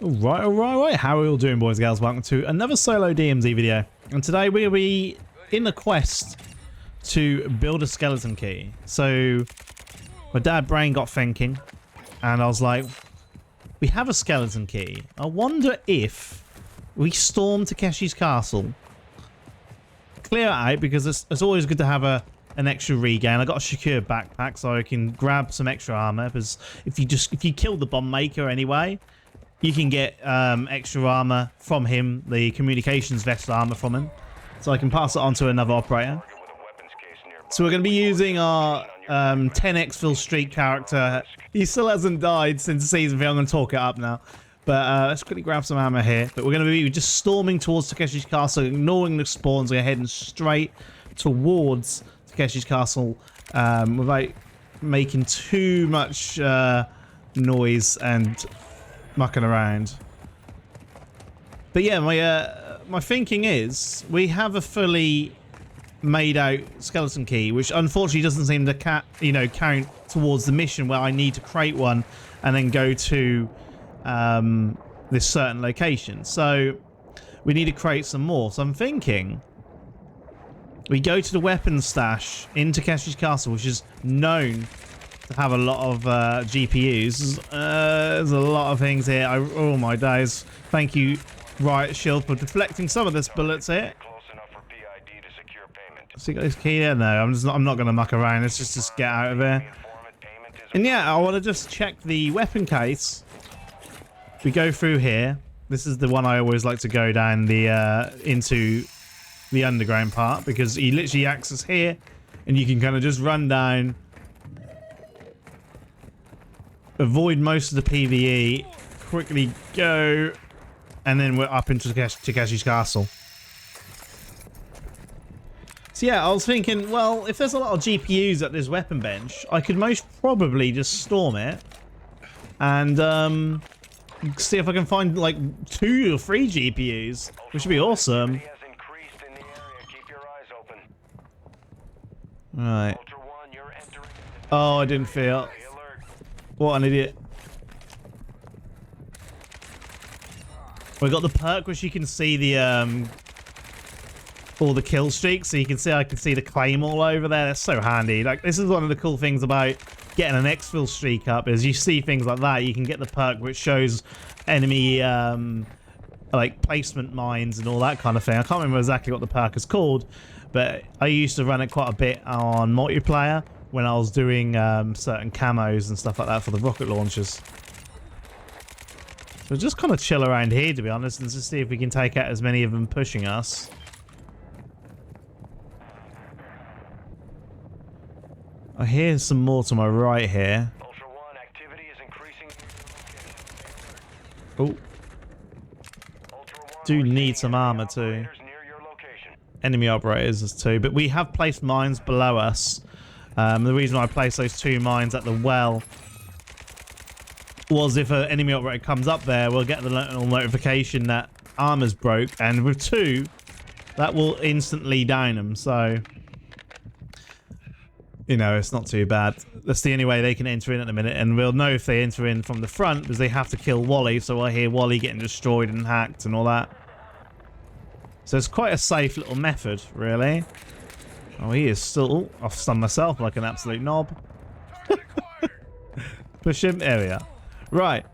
All right. How are we all doing, boys and girls? Welcome to another solo DMZ video. And today we're going to be in the quest to build a skeleton key. So my dad brain got thinking, and I was like, we have a skeleton key. I wonder if we storm Takeshi's castle, clear it out, because it's always good to have an extra regain. I got a secure backpack so I can grab some extra armor, because if you kill the bomb maker anyway, you can get extra armor from him, the communications vest armor from him, so I can pass it on to another operator. So we're going to be using our 10x Phil Street character. He still hasn't died since the season 3. I'm going to talk it up now. But let's quickly grab some ammo here. But we're going to be just storming towards Takeshi's castle, ignoring the spawns. We're heading straight towards Takeshi's castle without making too much noise and mucking around. But yeah, my thinking is we have a fully made out skeleton key, which unfortunately doesn't seem to count towards the mission where I need to create one and then go to this certain location. So we need to create some more. So I'm thinking we go to the weapons stash in Takeshi's castle, which is known to have a lot of GPUs. There's a lot of things here. Oh my days. Thank you, Riot Shield, for deflecting some of this bullets here. So you got this key there? No, I'm not going to muck around. Let's just get out of here. And yeah, I want to just check the weapon case. We go through here. This is the one I always like to go down the into the underground part, because he literally access here and you can kind of just run down, avoid most of the PvE, quickly go, and then we're up into Takeshi's castle. So yeah, I was thinking, well, if there's a lot of GPUs at this weapon bench, I could most probably just storm it and see if I can find like 2 or 3 GPUs, which would be awesome. Right. Oh, I didn't feel. What an idiot. We got the perk which you can see the all the kill streaks, so you can see I can see the claim all over there. That's so handy. Like, this is one of the cool things about getting an exfil streak up, is you see things like that. You can get the perk which shows enemy like placement mines and all that kind of thing. I can't remember exactly what the perk is called, but I used to run it quite a bit on multiplayer when I was doing certain camos and stuff like that for the rocket launchers. So just kind of chill around here, to be honest, and just see if we can take out as many of them pushing us. I hear some more to my right here. Ultra One, activity is increasing. Oh. Do need some armor too. Enemy operators too, but we have placed mines below us. The reason I placed those 2 mines at the well was if an enemy operator comes up there, we'll get the little notification that armor's broke, and with 2, that will instantly down them. So, you know, it's not too bad. That's the only way they can enter in at the minute, and we'll know if they enter in from the front, because they have to kill Wally. So I hear Wally getting destroyed and hacked and all that. So it's quite a safe little method, really. Oh, he is still... Oh, I've stunned myself like an absolute knob. Push him. There we are. Right.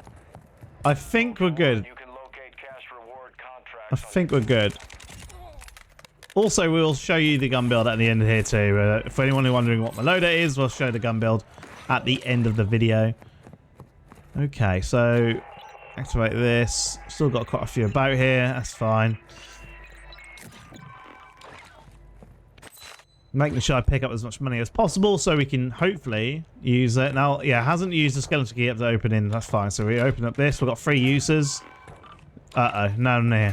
I think we're good. I think we're good. Also, we'll show you the gun build at the end of here too. For anyone who's wondering what my loader is, we'll show the gun build at the end of the video. Okay, so activate this. Still got quite a few about here. That's fine. Making sure I pick up as much money as possible so we can hopefully use it. Now, yeah, hasn't used the skeleton key up to open in. That's fine. So we open up this. We've got 3 uses. Uh-oh. No.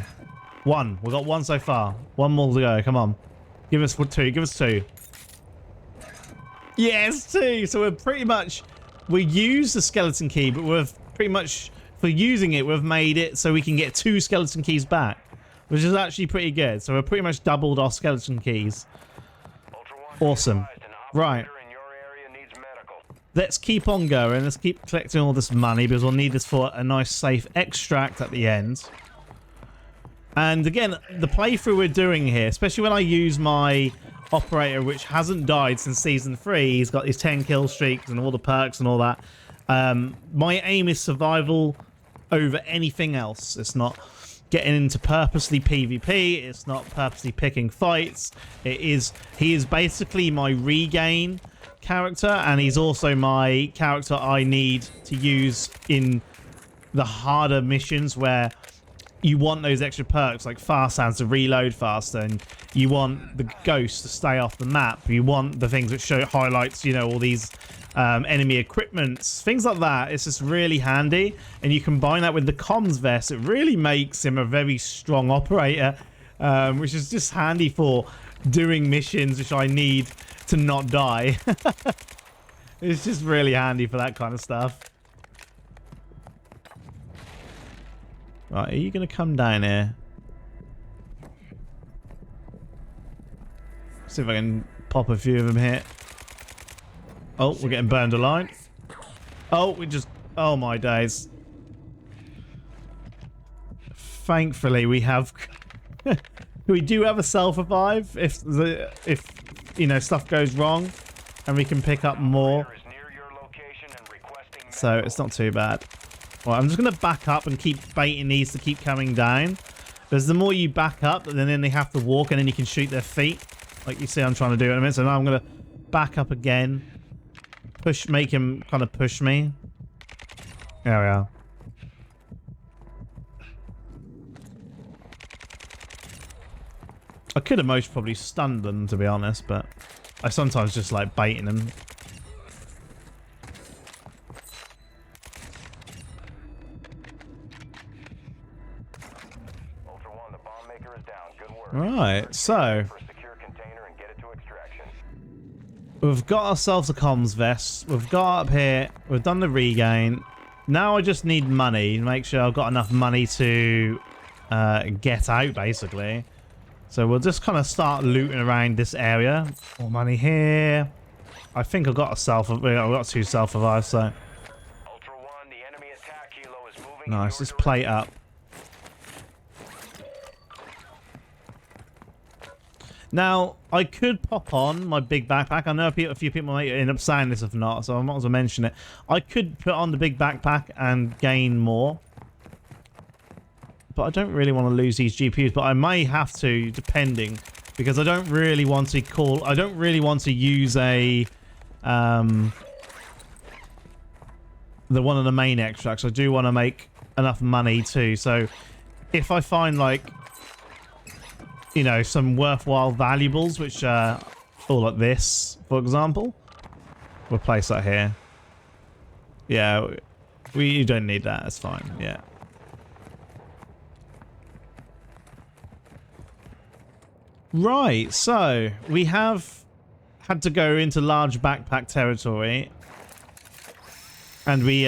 1. We've got 1 so far. 1 more to go. Come on. Give us 2. Give us 2. Yes, 2. So we're pretty much... We use the skeleton key, but we've pretty much... For using it, we've made it so we can get 2 skeleton keys back, which is actually pretty good. So we've pretty much doubled our skeleton keys. Awesome. Right. let's keep on going. Let's keep collecting all this money because we'll need this for a nice safe extract at the end. And again, the playthrough we're doing here, especially when I use my operator, which hasn't died since season 3, he's got his 10 kill streaks and all the perks and all that. My aim is survival over anything else. It's not getting into purposely PvP. It's not purposely picking fights. He is basically my regain character, and he's also my character I need to use in the harder missions where you want those extra perks like fast hands to reload faster, and you want the ghosts to stay off the map. You want the things that show highlights, you know, all these enemy equipments, things like that. It's just really handy, and you combine that with the comms vest, it really makes him a very strong operator, which is just handy for doing missions which I need to not die. It's just really handy for that kind of stuff. Right, are you going to come down here? See if I can pop a few of them here. Oh, we're getting burned alive. Oh, we just... Oh, my days. Thankfully, we have... we do have a self-revive if you know, stuff goes wrong. And we can pick up more. So, it's not too bad. Well, I'm just going to back up and keep baiting these to keep coming down. Because the more you back up, then they have to walk, and then you can shoot their feet. Like you see I'm trying to do in a minute. So now I'm going to back up again. Make him kind of push me. There we are. I could have most probably stunned them, to be honest, but I sometimes just like baiting them. Right, so we've got ourselves a comms vest. We've got up here. We've done the regain. Now I just need money. Make sure I've got enough money to get out, basically. So we'll just kind of start looting around this area. More money here. I think I've got I've got 2 self-revives, so. Nice, just plate up. Now, I could pop on my big backpack. I know a few people might end up saying this if not, so I might as well mention it. I could put on the big backpack and gain more. But I don't really want to lose these GPUs, but I may have to, depending. Because I don't really want to use a... the one of the main extracts. I do want to make enough money too. So, if I find, like... you know, some worthwhile valuables, which are all like this, for example. We'll place that here. Yeah, you don't need that. That's fine. Yeah. Right, so we have had to go into large backpack territory. And we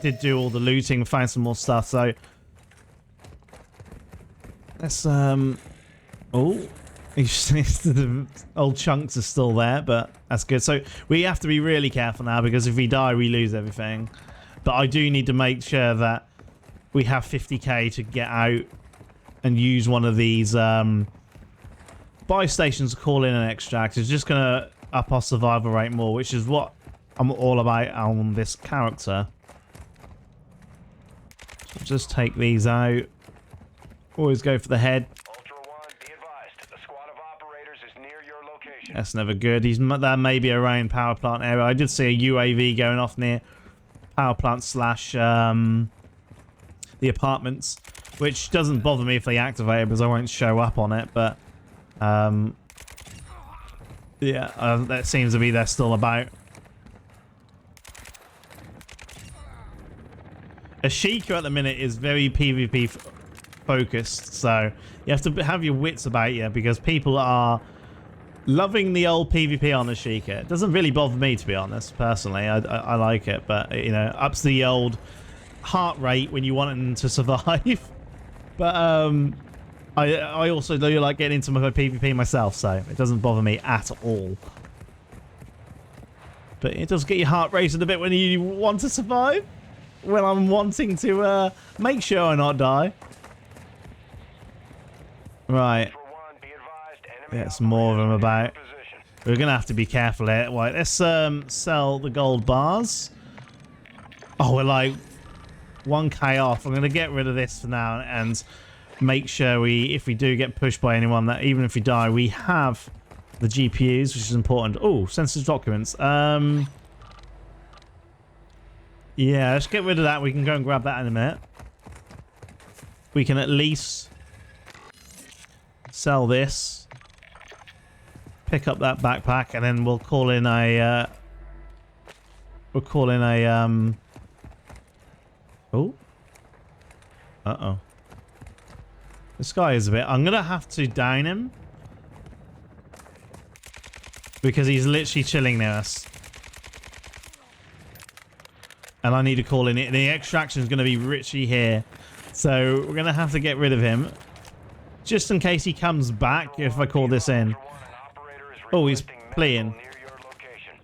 did do all the looting, found some more stuff, so... let's, oh, the old chunks are still there, but that's good. So we have to be really careful now, because if we die, we lose everything. But I do need to make sure that we have 50k to get out and use one of these buy stations to call in an extract. It's just going to up our survival rate more, which is what I'm all about on this character. So just take these out. Always go for the head. That's never good. That may be around power plant area. I did see a UAV going off near power plant slash the apartments, which doesn't bother me if they activate it because I won't show up on it. But yeah, that seems to be they're still about. Ashika at the minute is very PvP focused, so you have to have your wits about you because people are loving the old PvP on Ashika. It doesn't really bother me, to be honest, personally. I like it, but, you know, ups the old heart rate when you want them to survive. But I also do like getting into my PvP myself, so it doesn't bother me at all. But it does get your heart racing a bit when you want to survive. When I'm wanting to make sure I not die. Right. There's more of them about. We're going to have to be careful here. Right, let's sell the gold bars. Oh, we're like 1k off. I'm going to get rid of this for now and make sure if we do get pushed by anyone, that even if we die, we have the GPUs, which is important. Oh, sensitive documents. Yeah, let's get rid of that. We can go and grab that in a minute. We can at least sell this. Pick up that backpack, and then we'll call in a oh. Uh-oh. This guy is a bit... I'm gonna have to down him. Because he's literally chilling near us. And I need to call in it. The extraction is going to be Richie here. So we're going to have to get rid of him. Just in case he comes back if I call this in. Oh, he's playing.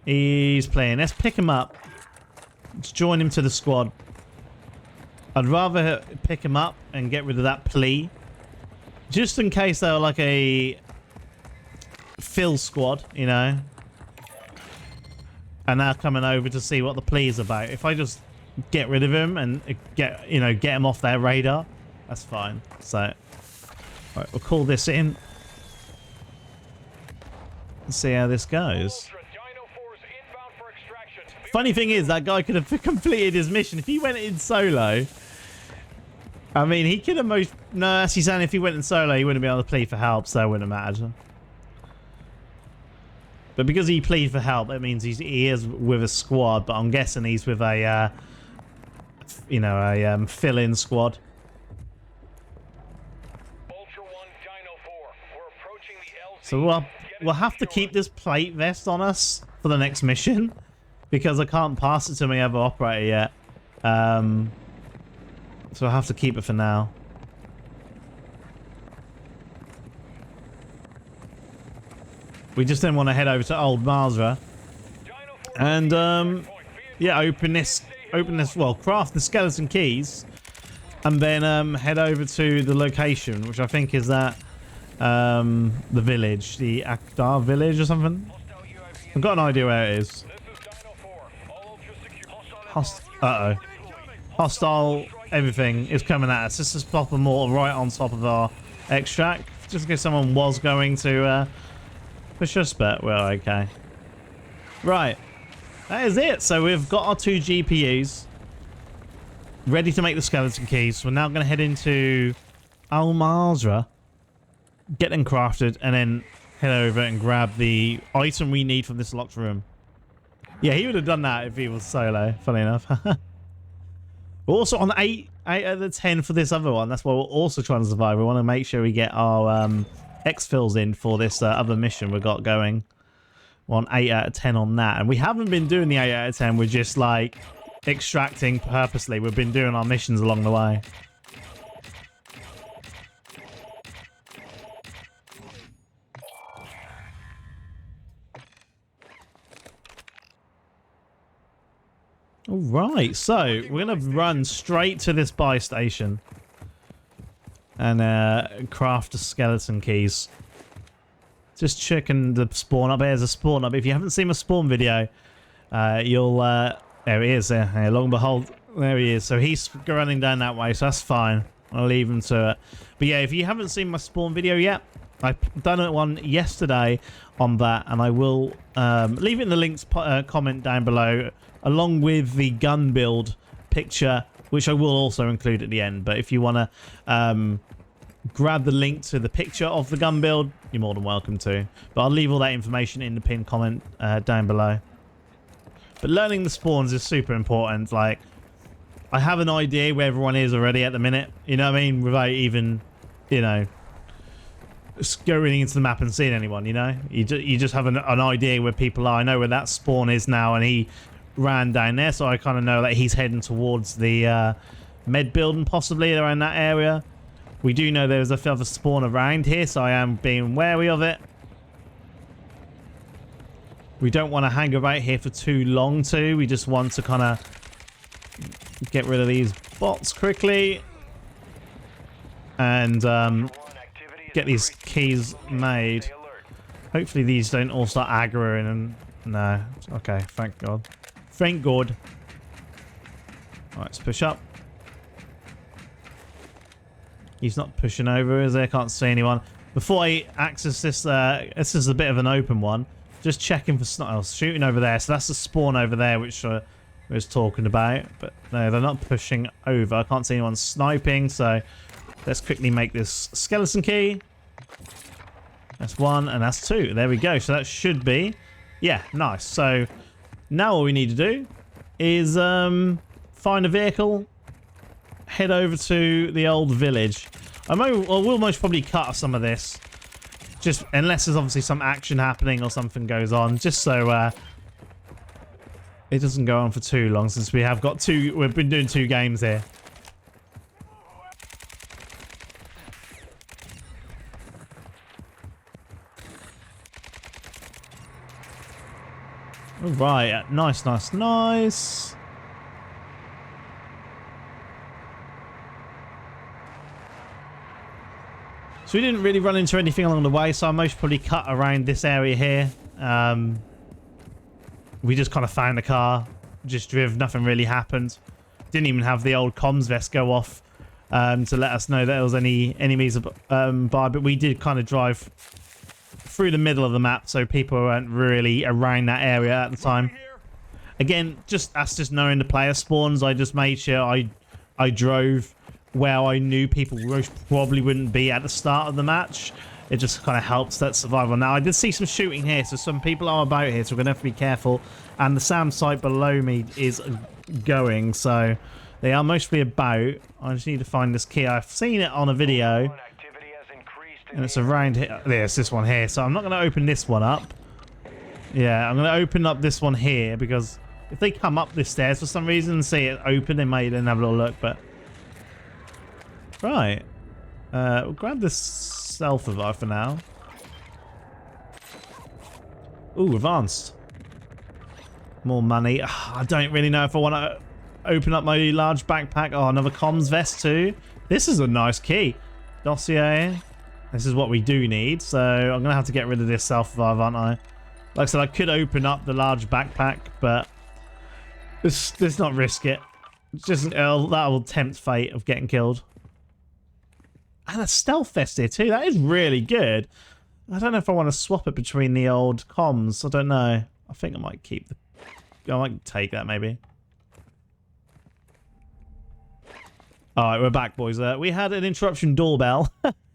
He's playing. Let's pick him up. Let's join him to the squad. I'd rather pick him up and get rid of that plea. Just in case they're like a Phil squad, you know. And they're coming over to see what the plea is about. If I just get rid of him and get him off their radar, that's fine. So, right, we'll call this in. Let's see how this goes. Funny thing is, that guy could have completed his mission if he went in solo. I mean, he could have most... No, actually, saying if he went in solo, he wouldn't be able to plead for help, so it wouldn't matter. But because he pleaded for help, that means he is with a squad. But I'm guessing he's with a, fill-in squad. So we'll have to keep this plate vest on us for the next mission, because I can't pass it to my other operator yet. So I have to keep it for now. We just then want to head over to Old Mazra and craft the skeleton keys and then head over to the location, which I think is that the village, the Akdar village or something. I've got an idea where it is. Hostile everything is coming at us. Let's just pop a mortar right on top of our extract, just in case someone was going to push us, but we're okay. Right, that is it. So we've got our 2 GPUs ready to make the skeleton keys. We're now going to head into Al Mazra, get them crafted, and then head over and grab the item we need from this locked room. Yeah, he would have done that if he was solo, funny enough. We're also on 8 out of the 10 for this other one. That's why we're also trying to survive. We want to make sure we get our exfils in for this other mission we got going. We're on 8 out of 10 on that. And we haven't been doing the 8 out of 10. We're just like extracting purposely. We've been doing our missions along the way. All right, so we're going to run straight to this buy station and craft the skeleton keys. Just checking the spawn up. There's a spawn up. If you haven't seen my spawn video, you'll... there he is. Lo and behold, there he is. So he's running down that way, so that's fine. I'll leave him to it. But yeah, if you haven't seen my spawn video yet, I've done one yesterday on that, and I will leave it in the links comment down below, along with the gun build picture, which I will also include at the end. But if you want to grab the link to the picture of the gun build, you're more than welcome to. But I'll leave all that information in the pinned comment down below. But learning the spawns is super important. Like, I have an idea where everyone is already at the minute, you know what I mean? Without even, you know, going into the map and seeing anyone, you know? You just have an idea where people are. I know where that spawn is now, and he ran down there, so I kind of know that he's heading towards the med building, possibly around that area. We do know there's a further spawn around here, so I am being wary of it. We don't want to hang about here for too long too. We just want to kind of get rid of these bots quickly and get these keys made. Hopefully these don't all start aggroing and... No. Okay, thank God. Thank God. Alright, let's push up. He's not pushing over, is there? I can't see anyone. Before I access this, this is a bit of an open one. Just checking for snipers. Shooting over there. So that's the spawn over there, which I was talking about. But no, they're not pushing over. I can't see anyone sniping, so let's quickly make this skeleton key. That's 1 and that's 2. There we go. So that should be... Yeah, nice. So now all we need to do is find a vehicle, head over to the old village. I will most probably cut some of this, just unless there's obviously some action happening or something goes on, just so it doesn't go on for too long, since we have got we've been doing 2 games here. All right, nice, nice, nice. So we didn't really run into anything along the way, so I most probably cut around this area here. We just kind of found the car, just driven, nothing really happened. Didn't even have the old comms vest go off to let us know that there was any enemies by, but we did kind of drive through the middle of the map, so people weren't really around that area at the time. Again, that's just knowing the player spawns. I just made sure I drove where I knew people most probably wouldn't be at the start of the match. It just kind of helps that survival. Now, I did see some shooting here, so some people are about here, so we're going to have to be careful. And the SAM site below me is going, so they are mostly about. I just need to find this key. I've seen it on a video, and it's around here. There's this one here, so I'm not going to open this one up. Yeah, I'm going to open up this one here, because if they come up this stairs for some reason and see it open, they may then have a little look, but... Right. We'll grab this self-revive for now. Ooh, advanced. More money. I don't really know if I want to open up my large backpack. Oh, another comms vest too. This is a nice key. Dossier. This is what we do need, so I'm going to have to get rid of this self-revive, aren't I? Like I said, I could open up the large backpack, but let's not risk it. Just that will tempt fate of getting killed. And a stealth vest here too. That is really good. I don't know if I want to swap it between the old comms. I don't know. I think I might keep I might take that maybe. Alright, we're back, boys. We had an interruption doorbell.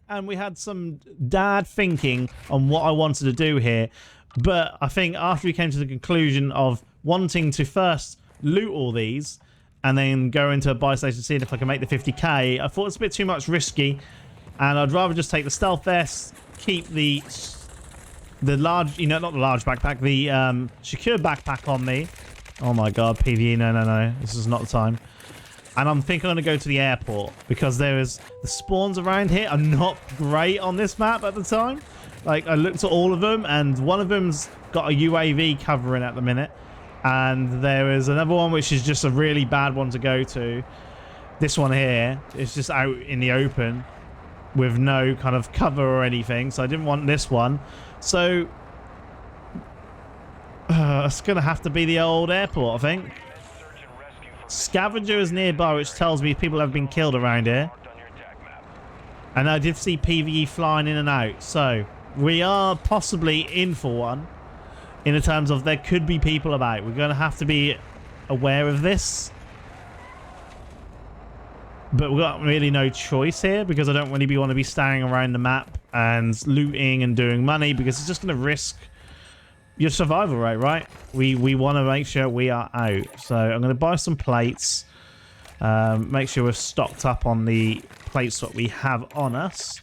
And we had some dad thinking on what I wanted to do here. But I think after we came to the conclusion of wanting to first loot all these and then go into a buy station, seeing if I can make the 50k, I thought it's a bit too much risky, and I'd rather just take the stealth vest, keep the large, you know, not the large backpack, the secure backpack on me. Oh my god, PvE, no, this is not the time. And I'm thinking I'm going to go to the airport, because the spawns around here are not great on this map at the time. Like, I looked at all of them, and one of them's got a UAV covering at the minute. And there is another one which is just a really bad one to go to. This one here is just out in the open with no kind of cover or anything, so I didn't want this one. So it's gonna have to be the old airport, I think. Scavenger is nearby, which tells me people have been killed around here. And I did see PvE flying in and out, so we are possibly in for one. In the terms of there could be people about. We're going to have to be aware of this. But we've got really no choice here, because I don't really want to be standing around the map and looting and doing money, because it's just going to risk your survival rate, right? We want to make sure we are out. So I'm going to buy some plates. Make sure we're stocked up on the plates that we have on us.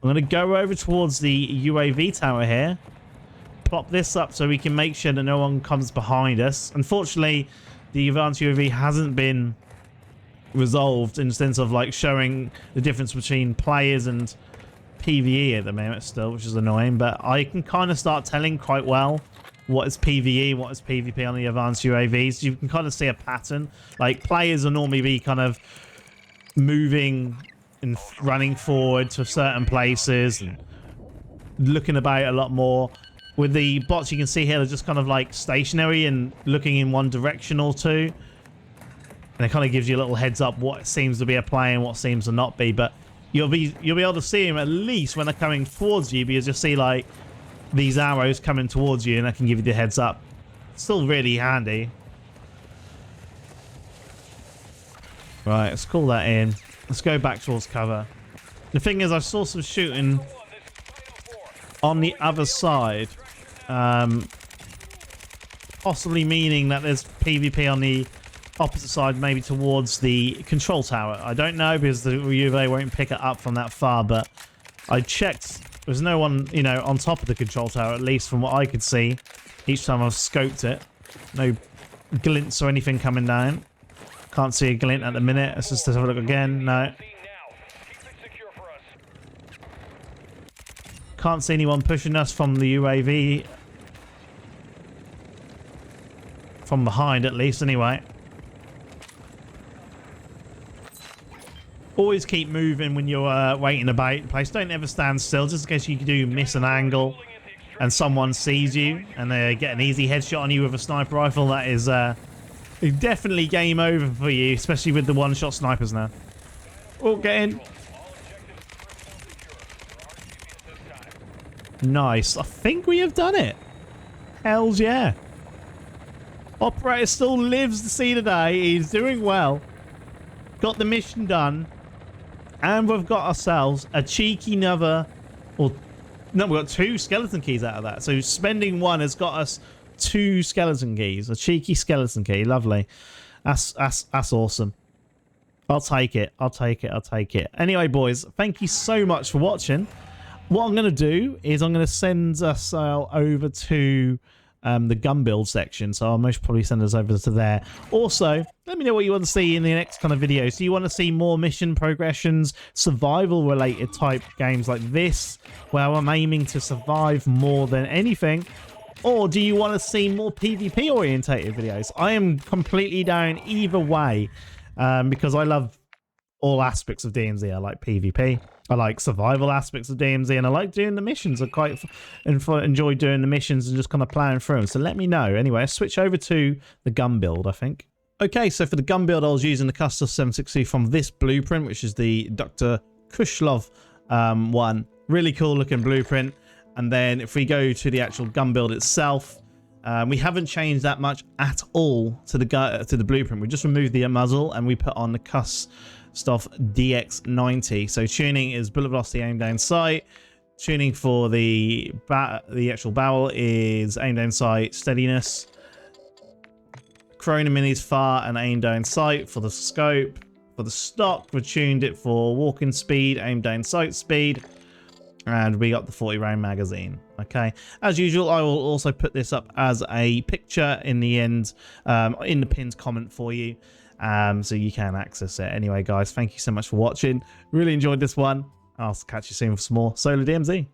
I'm going to go over towards the UAV tower here. Plop this up so we can make sure that no one comes behind us. Unfortunately, the advanced UAV hasn't been resolved in the sense of like showing the difference between players and PvE at the moment still, which is annoying, but I can kind of start telling quite well what is PvE, what is PvP on the advanced UAVs. You can kind of see a pattern. Like, players will normally be kind of moving and running forward to certain places and looking about a lot more. With the bots, you can see here, they're just kind of like stationary and looking in one direction or two. And it kind of gives you a little heads up what seems to be a play and what seems to not be. But you'll be able to see them at least when they're coming towards you, because you'll see like these arrows coming towards you, and that can give you the heads up. Still really handy. Right, let's call that in. Let's go back towards cover. The thing is, I saw some shooting on the other side, possibly meaning that there's PvP on the opposite side, maybe towards the control tower. I don't know, because the UAV won't pick it up from that far, but I checked. There's no one, you know, on top of the control tower, at least from what I could see. Each time I've scoped it. No glints or anything coming down. Can't see a glint at the minute. Let's just have a look again. No. Can't see anyone pushing us from the UAV. From behind, at least, anyway. Always keep moving when you're waiting about the place. Don't ever stand still, just in case you do miss an angle and someone sees you and they get an easy headshot on you with a sniper rifle. That is definitely game over for you, especially with the one-shot snipers now. Oh, get in. Nice. I think we have done it. Hells yeah. Operator still lives to see the day. He's doing well. Got the mission done. And we've got ourselves a cheeky another, or no, we've got 2 skeleton keys out of that. So spending 1 has got us 2 skeleton keys. A cheeky skeleton key. Lovely. That's awesome. I'll take it. I'll take it. I'll take it. Anyway, boys, thank you so much for watching. What I'm going to do is I'm going to send us over to the gun build section, so I'll most probably send us over to there. Also, let me know what you want to see in the next kind of video. So you want to see more mission progressions, survival related type games like this, where I'm aiming to survive more than anything, or do you want to see more PvP orientated videos? I am completely down either way, because I love all aspects of DMZ. I like PvP, I like survival aspects of DMZ, and I like doing the missions. I quite enjoy doing the missions and just kind of playing through them. So let me know. Anyway, I'll switch over to the gun build, I think. Okay, so for the gun build, I was using the Custom 760 from this blueprint, which is the Dr. Kushlov one. Really cool looking blueprint. And then if we go to the actual gun build itself, we haven't changed that much at all to the blueprint. We just removed the muzzle and we put on the Custom DX90. So tuning is bullet velocity, aim down sight. Tuning for the actual barrel is aim down sight, steadiness. Chronomin is far and aim down sight. For the scope, for the stock, we tuned it for walking speed, aim down sight speed, and we got the 40 round magazine. Okay, as usual, I will also put this up as a picture in the end, in the pinned comment for you. So you can access it. Anyway, guys, thank you so much for watching. Really enjoyed this one. I'll catch you soon for some more Solo DMZ.